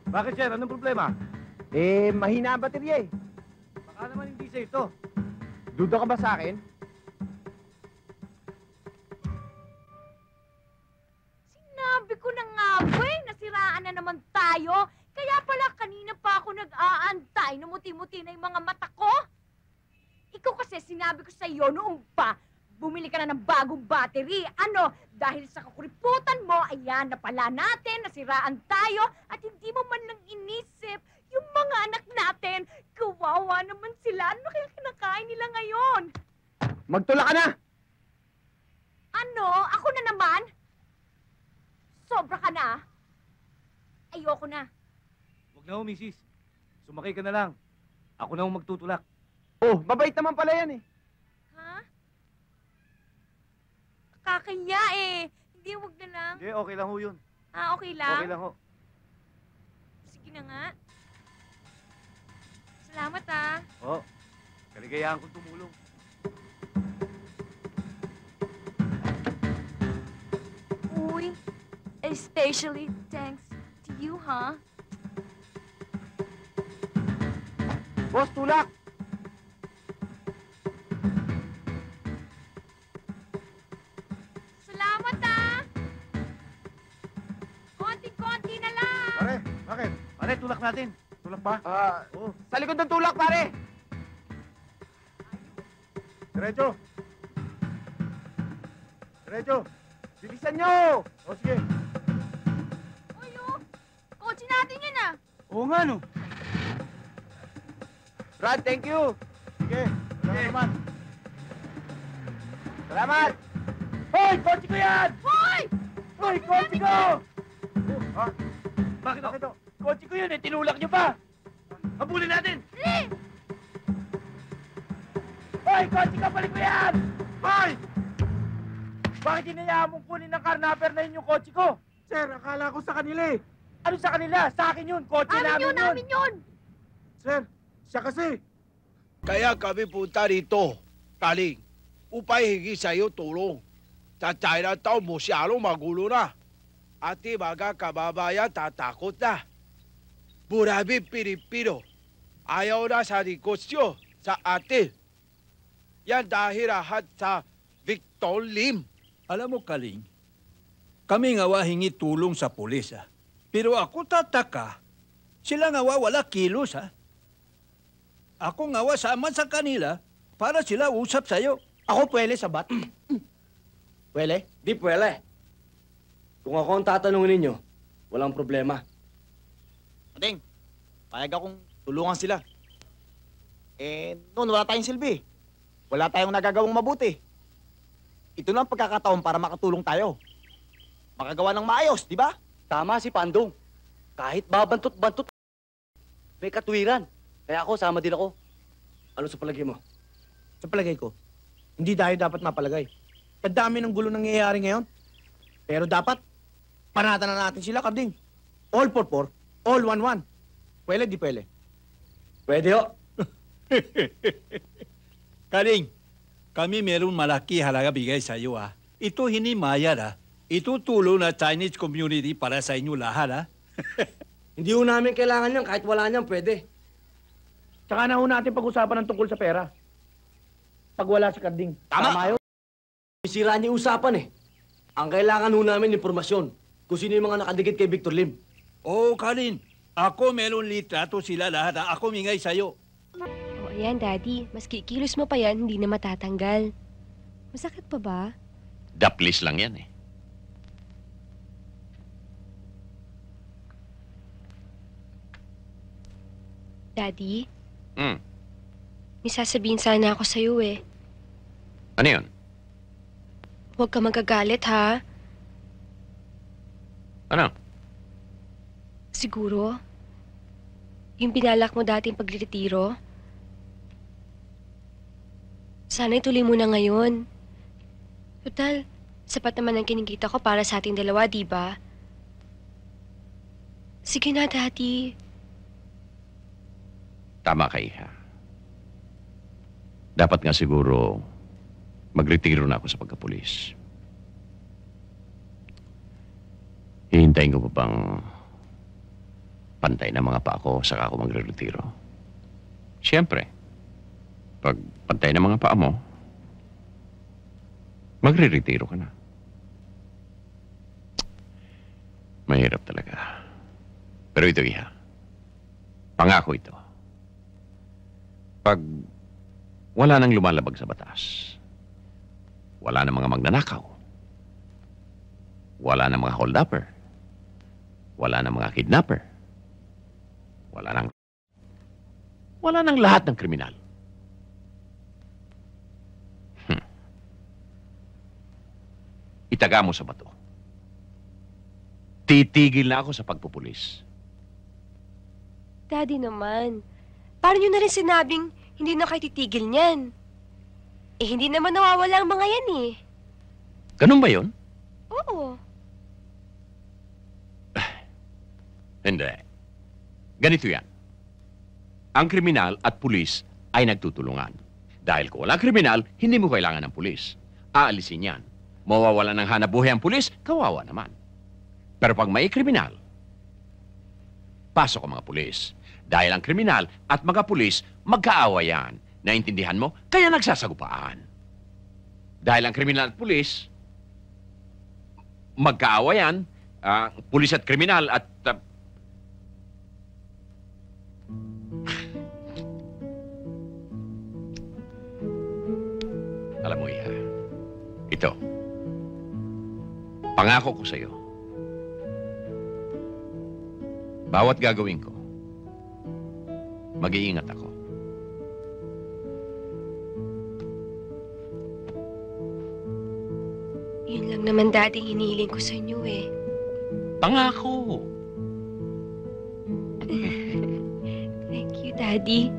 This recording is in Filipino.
Bakit, sir? Anong problema? Mahina ang baterya eh. Baka naman hindi sa ito. Duda ka ba sa akin? Sinabi ko na nga ba eh, nasiraan na naman tayo. Kaya pala kanina pa ako nag-aantay, numuti-muti na yung mga mata ko. Ikaw kasi sinabi ko sa iyo noong pa, bumili ka na ng bagong battery. Ano, dahil sa kakuriputan mo, ayan na pala natin, nasiraan tayo, at hindi mo man lang inisip yung mga anak natin. Kawawa naman sila. Ano kaya kinakain nila ngayon? Magtula ka na! Ano? Ako na naman? Sobra ka na? Ayoko na. Huwag na ho, misis. Sumakay ka na lang. Ako na ho magtutulak. Oh, mabait naman pala yan eh. Ha? Kakaya eh. Hindi, wag na lang. Hindi, okay lang ho yun. Ah, okay lang? Okay lang ho. Sige na nga. Salamat ah. Oo. Kaligayahan kong tumulong. Uy, especially thanks to you, huh? Boss, tulak! Salamat ah! Konti-konti na lang! Pare, bakit? Pare, tulak natin. Tulak ba? Oo. Sa likod ng tulak, pare! Diretso. Diretso. Bilisan nyo! O, sige. Uy, oh! Kotse natin yan ah! Oo nga, no. Brad, thank you! Sige. Salamat naman. Salamat! Hoy! Kotse ko yan! Hoy! Hoy! Kotse ko! Ha? Bakit ako? Kotse ko yun eh. Tinulak niyo pa. Habulin natin! Dali! Hoy! Kotse ka! Balik mo yan! Hoy! Bakit hinayaan mong kunin ng karnaper na yun yung kotse ko? Sir, akala ko sa kanila eh. Ano sa kanila? Sa akin yun. Kotse namin yun. Amin yun! Sir, siya kasi. Kaya kami punta rito, Kaling, upang hingi sa iyo tulong. Sa Chinatown, masyadong magulo na. At mga kababayan tatakot na. Maraming Pilipino ayaw na sa negosyo sa atin. Yan dahil lahat sa Victor Lim. Alam mo, Kaling, kami nga hingi tulong sa pulis, ha? Pero ako tataka, sila nga wala kilos, ha? Ako nga sama sa kanila para sila usap sa'yo. Ako pwede, sabat? Pwede? Di pwede. Kung ako ang tatanungin ninyo, walang problema. Ading, payag akong tulungan sila. Noon wala tayong silbi. Wala tayong nagagawang mabuti. Ito na ang pagkakataon para makatulong tayo. Makagawa ng maayos, di ba? Tama si Pandong. Kahit babantot-bantot, may katwiran. Kaya ako, sama din ako. Ano sa palagay mo? Sa palagay ko, hindi tayo dapat mapalagay. Kadami ng gulo nangyayari ngayon. Pero dapat, panatan na natin sila, Karding. All for, all 1-1. Pwede, di pwede. Pwede ho. Kaling, kami meron malaki halaga bigay sa iyo, ha? Ito hinimaya, ha? Ito tulong na Chinese community para sa inyo lahat, ha? Hindi ho namin kailangan yan. Kahit wala niyan, pwede. Tsaka na ho natin pag-usapan ng tungkol sa pera. Pag wala si Karding. Tama yun. Sira niya usapan eh. Ang kailangan ho namin impormasyon kung sino yung mga nakadikit kay Victor Lim. Oo, Kaling. Ako meron litrato sila lahat, ha? Ako mingay sa iyo. O, ayan, Daddy. Maski kilos mo pa yan, hindi na matatanggal. Masakit pa ba? Daplis lang yan eh. Daddy, Hmm. may sasabihin sana ako sa'yo eh. Ano yun? Huwag ka magagalit, ha? Ano? Siguro, yung binalak mo dating pagretiro, sana ituloy mo na ngayon. Total, sapat naman ang kinikita ko para sa ating dalawa, di ba? Sige na, Daddy. Tama ka, Iha. Dapat nga siguro magretiro na ako sa pagkapulis. Hihintayin ko pa bang pantay na mga paa ko, saka ako magre-retiro. Siyempre, pag pantay na mga paa mo, magre-retiro ka na. Mahirap talaga. Pero ito, Iha. Pangako ito. Pag wala nang lumalabag sa batas, wala nang mga magnanakaw, wala nang mga hold-upper, wala nang mga kidnapper, wala nang lahat ng kriminal. Itaga mo sa bato. Titigil na ako sa pagpupulis. Daddy naman, paano nyo na rin sinabing hindi na kayo titigil niyan? Eh, hindi naman nawawala ang mga yan eh. Ganun ba yun? Oo. Hindi. Ganito yan. Ang kriminal at pulis ay nagtutulungan. Dahil kung wala kriminal, hindi mo kailangan ng pulis. Aalisin yan. Mawawala ng hanap-buhay ang pulis, kawawa naman. Pero pag may kriminal, pasok ang mga pulis. Dahil ang kriminal at mga pulis, magkaawayan. Naintindihan mo? Kaya nagsasagupaan. Dahil ang kriminal at pulis, magkaawayan, pulis at kriminal at... Alam mo, Iha, ito, pangako ko sa'yo, bawat gagawin ko, mag-iingat ako. Yun lang naman, Daddy, hinihiling ko sa inyo eh. Pangako! Thank you, Daddy.